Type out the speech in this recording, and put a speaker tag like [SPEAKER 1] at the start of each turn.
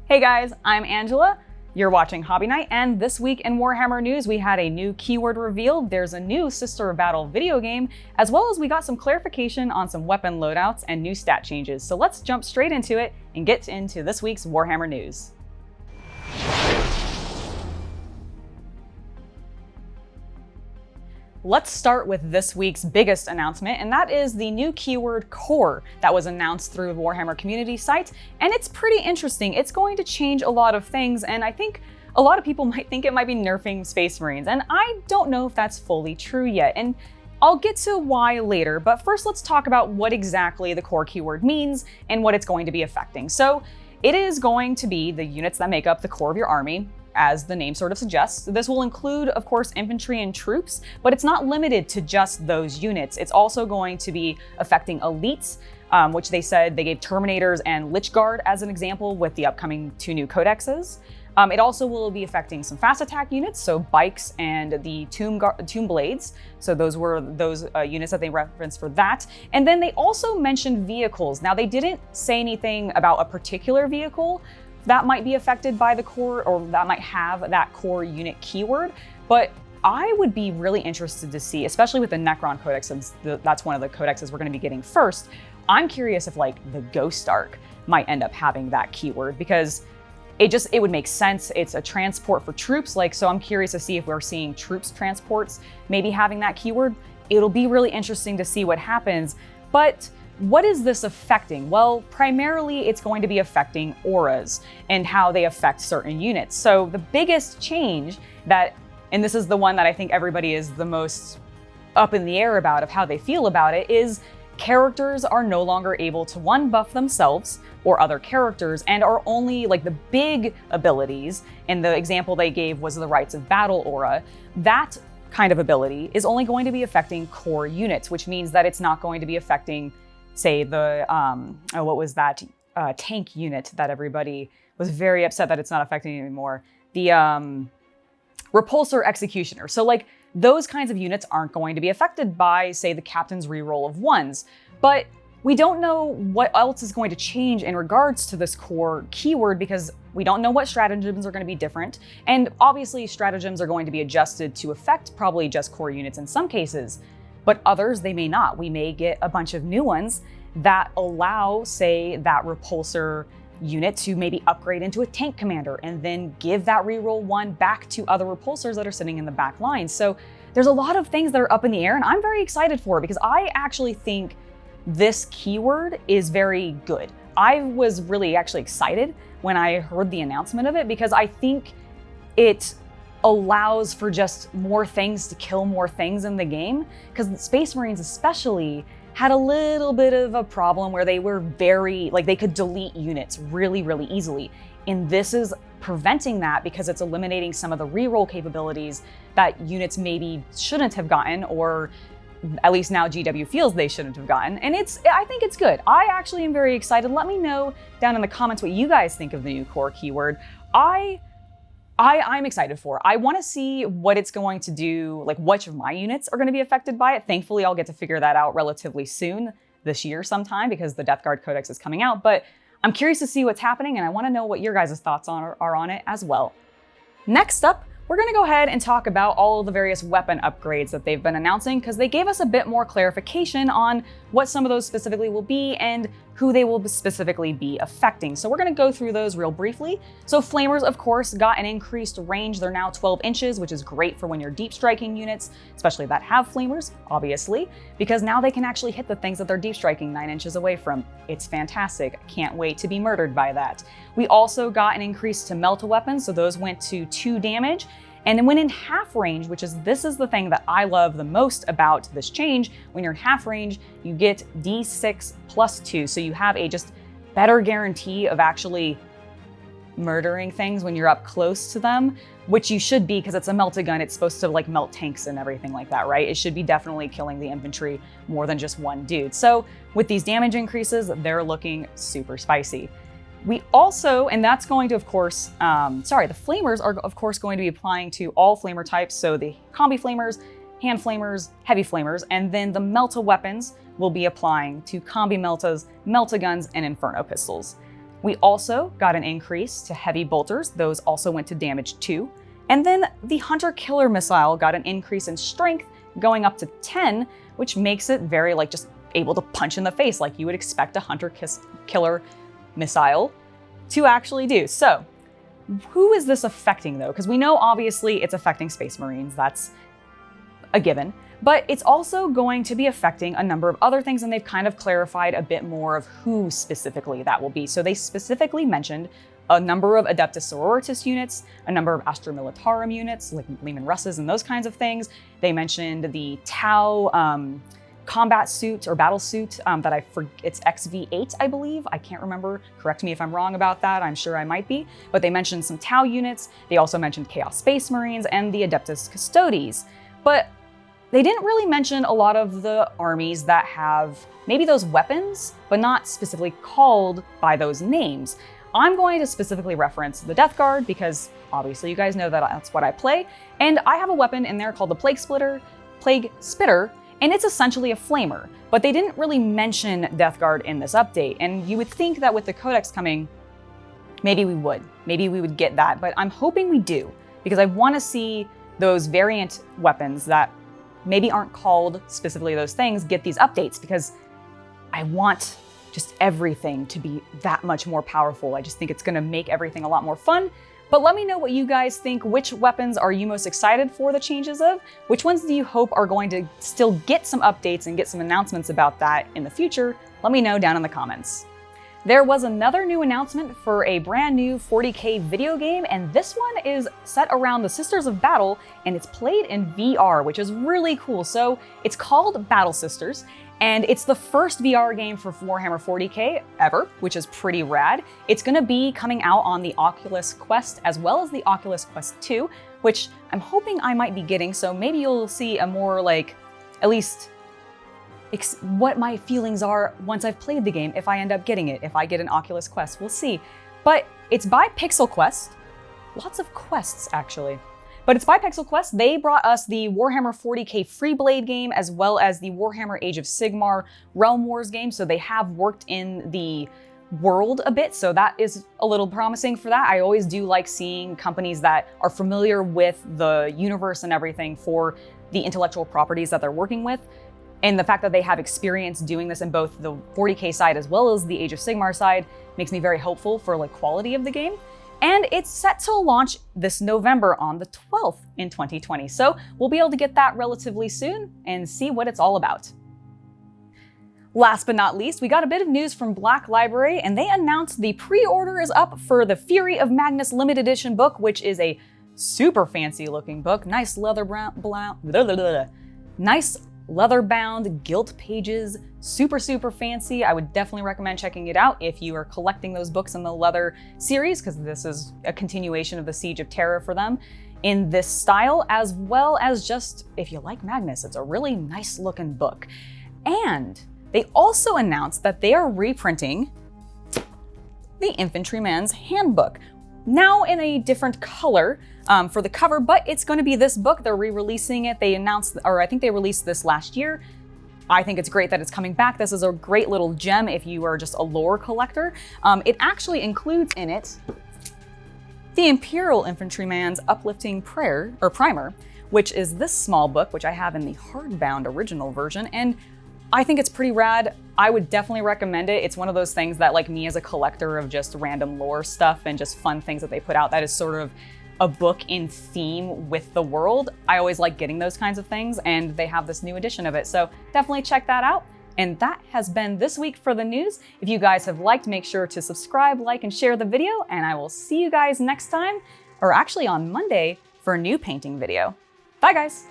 [SPEAKER 1] Hey guys, I'm Angela. You're watching Hobby Night, and this week in Warhammer news, we had a new keyword revealed. There's a new Sister of Battle video game, as well as we got some clarification on some weapon loadouts and new stat changes. So let's jump straight into it and get into this week's Warhammer news. Let's start with this week's biggest announcement, and that is the new keyword core that was announced through the Warhammer community site. And it's pretty interesting. It's going to change a lot of things, and I think a lot of people might think it might be nerfing Space Marines, and I don't know if that's fully true yet. And I'll get to why later, but first let's talk about what exactly the core keyword means and what it's going to be affecting. So it is going to be the units that make up the core of your army, as the name sort of suggests. This will include, of course, infantry and troops, but it's not limited to just those units. It's also going to be affecting elites, which they said they gave Terminators and Lich Guard as an example with the upcoming 2 new codexes. It also will be affecting some fast attack units, so bikes and the tomb blades. So those were those units that they referenced for that. And then they also mentioned vehicles. Now they didn't say anything about a particular vehicle that might be affected by the core, or that might have that core unit keyword, but I would be really interested to see, especially with the Necron Codex, since that's one of the codexes we're going to be getting first. I'm curious if like the Ghost Ark might end up having that keyword, because it would make sense. It's a transport for troops, so I'm curious to see if we're seeing troops transports maybe having that keyword. It'll be really interesting to see what happens, but what is this affecting? Well, primarily it's going to be affecting auras and how they affect certain units. So the biggest change and this is the one that I think everybody is the most up in the air about of how they feel about it, is characters are no longer able to buff themselves or other characters, and are only the big abilities. And the example they gave was the Rites of Battle aura. That kind of ability is only going to be affecting core units, which means that it's not going to be affecting, say, the, what was that tank unit that everybody was very upset that it's not affecting anymore? The Repulsor Executioner. So those kinds of units aren't going to be affected by, say, the captain's reroll of 1s. But we don't know what else is going to change in regards to this core keyword, because we don't know what stratagems are going to be different. And obviously stratagems are going to be adjusted to affect probably just core units in some cases. But others, they may not. We may get a bunch of new ones that allow, say, that repulsor unit to maybe upgrade into a tank commander and then give that reroll 1 back to other repulsors that are sitting in the back line. So there's a lot of things that are up in the air, and I'm very excited for it, because I actually think this keyword is very good. I was really actually excited when I heard the announcement of it, because I think it allows for just more things to kill more things in the game, because the Space Marines especially had a little bit of a problem where they were very, they could delete units really, really easily. And this is preventing that, because it's eliminating some of the reroll capabilities that units maybe shouldn't have gotten, or at least now GW feels they shouldn't have gotten. And I think it's good. I actually am very excited. Let me know down in the comments what you guys think of the new core keyword. I'm excited for it. I want to see what it's going to do, which of my units are going to be affected by it. Thankfully, I'll get to figure that out relatively soon, this year sometime, because the Death Guard Codex is coming out. But I'm curious to see what's happening, and I want to know what your guys' thoughts are on it as well. Next up, we're going to go ahead and talk about all of the various weapon upgrades that they've been announcing, because they gave us a bit more clarification on what some of those specifically will be and who they will specifically be affecting. So we're going to go through those real briefly. So Flamers, of course, got an increased range. They're now 12 inches, which is great for when you're deep striking units, especially that have Flamers, obviously, because now they can actually hit the things that they're deep striking 9 inches away from. It's fantastic. I can't wait to be murdered by that. We also got an increase to melta weapons, so those went to 2 damage. And then when in half range, this is the thing that I love the most about this change, when you're in half range, you get D6 plus 2. So you have a just better guarantee of actually murdering things when you're up close to them, which you should be, because it's a melta gun. It's supposed to melt tanks and everything like that, right? It should be definitely killing the infantry more than just one dude. So with these damage increases, they're looking super spicy. We also, and that's going to, of course, the Flamers are, of course, going to be applying to all Flamer types. So the Combi Flamers, Hand Flamers, Heavy Flamers, and then the Melta weapons will be applying to Combi Meltas, Melta guns, and Inferno pistols. We also got an increase to heavy bolters. Those also went to damage 2. And then the hunter-killer missile got an increase in strength going up to 10, which makes it very just able to punch in the face like you would expect a hunter-killer missile to actually do. So who is this affecting though? Because we know obviously it's affecting Space Marines, that's a given, but it's also going to be affecting a number of other things, and they've kind of clarified a bit more of who specifically that will be. So they specifically mentioned a number of Adeptus Sororitas units, a number of Astra Militarum units, like Leman Russes and those kinds of things. They mentioned the Tau combat suit or battle suit that it's XV8, I believe. I can't remember. Correct me if I'm wrong about that. I'm sure I might be. But they mentioned some Tau units. They also mentioned Chaos Space Marines and the Adeptus Custodes. But they didn't really mention a lot of the armies that have maybe those weapons, but not specifically called by those names. I'm going to specifically reference the Death Guard because obviously you guys know that that's what I play. And I have a weapon in there called the Plague Spitter, and it's essentially a flamer. But they didn't really mention Death Guard in this update. And you would think that with the Codex coming, maybe we would get that, but I'm hoping we do because I want to see those variant weapons that maybe aren't called specifically those things get these updates, because I want just everything to be that much more powerful. I just think it's going to make everything a lot more fun. But let me know what you guys think. Which weapons are you most excited for the changes of? Which ones do you hope are going to still get some updates and get some announcements about that in the future? Let me know down in the comments. There was another new announcement for a brand new 40K video game, and this one is set around the Sisters of Battle, and it's played in VR, which is really cool. So it's called Battle Sisters, and it's the first VR game for Warhammer 40K ever, which is pretty rad. It's gonna be coming out on the Oculus Quest as well as the Oculus Quest 2, which I'm hoping I might be getting, so maybe you'll see a more at least what my feelings are once I've played the game, if I end up getting it, if I get an Oculus Quest, we'll see. But it's by Pixel Quest, lots of quests actually. But it's by Pixel Quest. They brought us the Warhammer 40K Freeblade game as well as the Warhammer Age of Sigmar Realm Wars game, so they have worked in the world a bit, so that is a little promising for that. I always do like seeing companies that are familiar with the universe and everything for the intellectual properties that they're working with. And the fact that they have experience doing this in both the 40K side as well as the Age of Sigmar side makes me very hopeful for quality of the game. And it's set to launch this November on the 12th in 2020. So we'll be able to get that relatively soon and see what it's all about. Last but not least, we got a bit of news from Black Library, and they announced the pre-order is up for the Fury of Magnus limited edition book, which is a super fancy looking book. Nice leather-bound gilt pages, super fancy. I would definitely recommend checking it out if you are collecting those books in the leather series, because this is a continuation of the Seige of Terra for them in this style, as well as just if you like Magnus, it's a really nice looking book. And they also announced that they are reprinting the Infantryman's Handbook, now in a different color for the cover, but it's going to be this book. They're re-releasing it. They announced, or I think they released this last year. I think it's great that it's coming back. This is a great little gem if you are just a lore collector. It actually includes in it the Imperial Infantryman's Uplifting Prayer, or Primer, which is this small book, which I have in the hardbound original version, and I think it's pretty rad. I would definitely recommend it. It's one of those things that, like me as a collector of just random lore stuff and just fun things that they put out, that is sort of a book in theme with the world. I always like getting those kinds of things, and they have this new edition of it. So definitely check that out. And that has been this week for the news. If you guys have liked, make sure to subscribe, like, and share the video, and I will see you guys next time, or actually on Monday, for a new painting video. Bye guys.